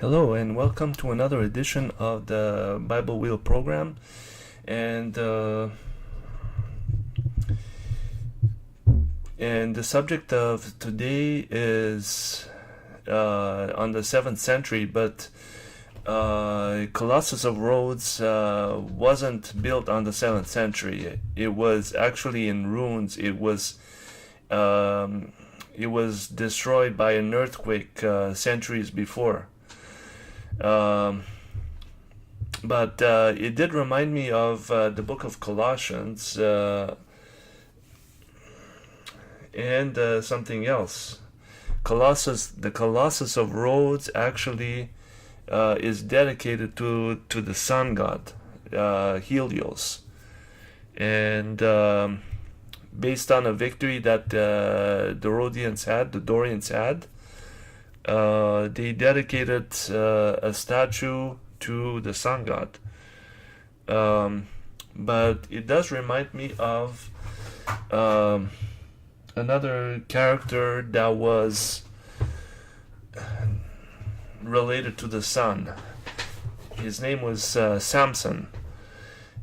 Hello and welcome to another edition of the Biblewheel program. And the subject of today is on the 7th century, but Colossus of Rhodes wasn't built on the 7th century. It was actually in ruins. It was destroyed by an earthquake centuries before. But it did remind me of the book of Colossians and something else. The Colossus of Rhodes actually is dedicated to the sun god, Helios, and based on a victory that the Dorians had. They dedicated a statue to the sun god. But it does remind me of another character that was related to the sun. His name was Samson,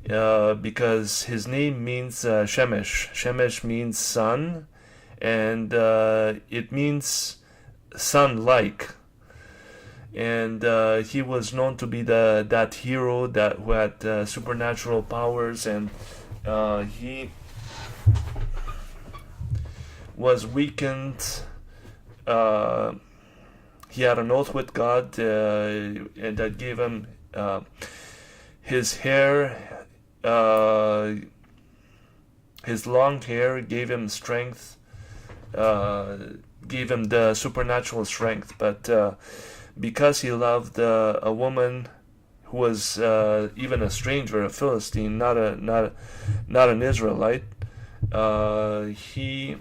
because his name means Shemesh. Shemesh means sun, and it means sun-like, and he was known to be that hero who had supernatural powers, and he was weakened. He had an oath with God, and that gave him his hair. His long hair gave him strength. Gave him the supernatural strength, but because he loved a woman who was even a stranger, a Philistine, not an Israelite, he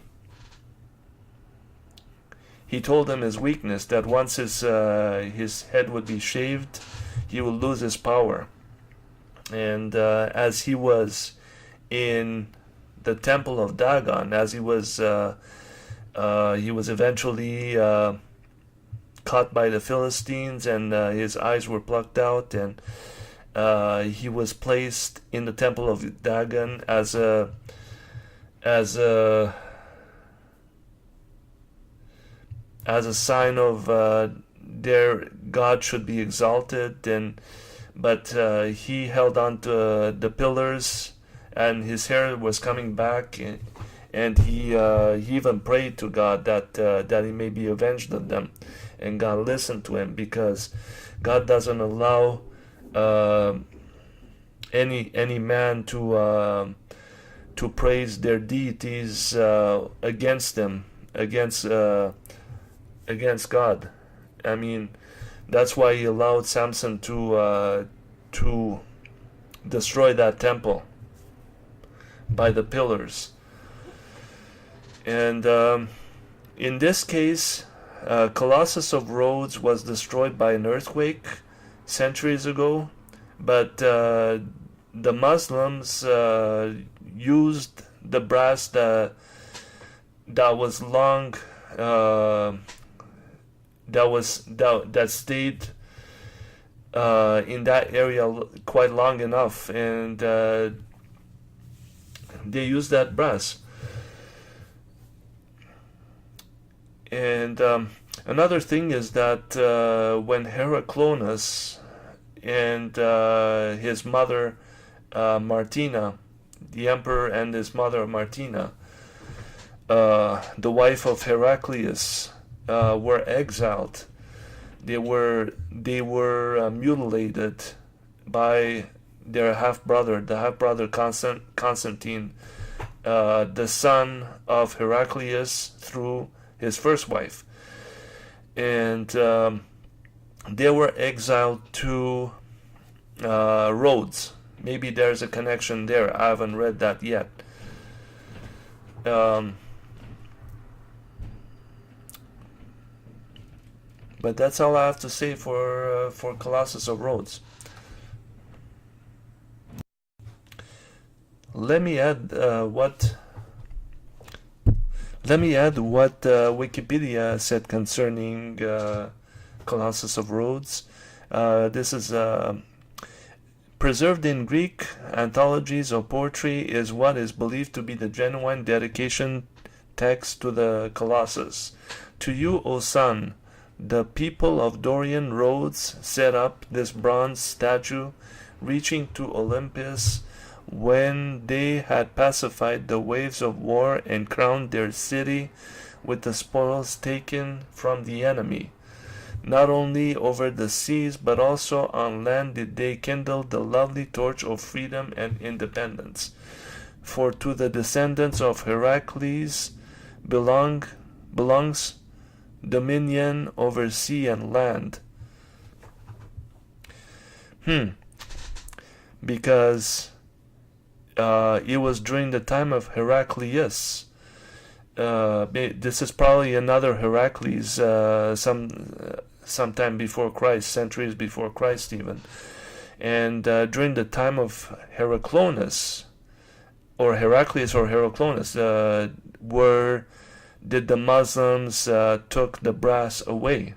told him his weakness, that once his head would be shaved, he would lose his power. And as he was in the temple of Dagon, as he was eventually caught by the Philistines, and his eyes were plucked out, and he was placed in the temple of Dagon as a sign of their God should be exalted, but he held on to the pillars, and his hair was coming back. And he even prayed to God that he may be avenged on them, and God listened to him, because God doesn't allow any man to praise their deities against them, against God. I mean, that's why he allowed Samson to destroy that temple by the pillars. And in this case, Colossus of Rhodes was destroyed by an earthquake centuries ago, but the Muslims used the brass that was long, that stayed in that area quite long enough, and they used that brass. And another thing is that when Heraclonus and his mother Martina, the emperor and his mother Martina, the wife of Heraclius, were exiled, they were mutilated by their half-brother, Constantine, the son of Heraclius through his first wife, and they were exiled to Rhodes. Maybe there's a connection there. I haven't read that yet. But that's all I have to say for Colossus of Rhodes. Let me add what Wikipedia said concerning Colossus of Rhodes. This is preserved in Greek anthologies of poetry, is what is believed to be the genuine dedication text to the Colossus. To you, O sun, the people of Dorian Rhodes set up this bronze statue reaching to Olympus when they had pacified the waves of war and crowned their city with the spoils taken from the enemy. Not only over the seas, but also on land did they kindle the lovely torch of freedom and independence. For to the descendants of Heracles belongs dominion over sea and land. Because it was during the time of Heraclius. This is probably another Heracles, sometime before Christ, centuries before Christ even. And during the time of Heraclius, or Heraclius, where did the Muslims took the brass away?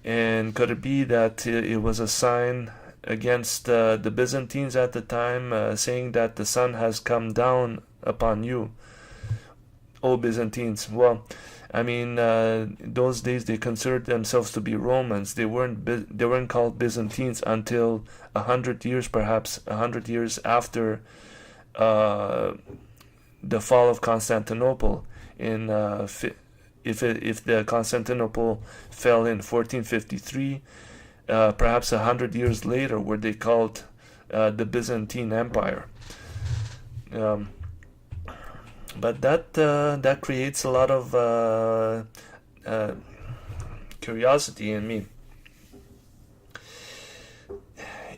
And could it be that it was a sign against the Byzantines at the time, saying that the sun has come down upon you, O Byzantines? Well, I mean, those days they considered themselves to be Romans. They weren't called Byzantines until 100 years, perhaps 100 years after the fall of Constantinople. If the Constantinople fell in 1453, perhaps 100 years later, were they called the Byzantine Empire. But that creates a lot of curiosity in me.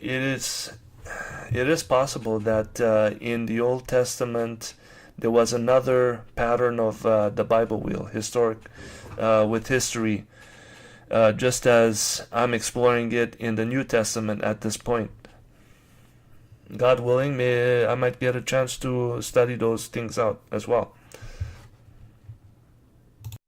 It is possible that in the Old Testament there was another pattern of the Biblewheel, with history, just as I'm exploring it in the New Testament at this point. God willing, I might get a chance to study those things out as well.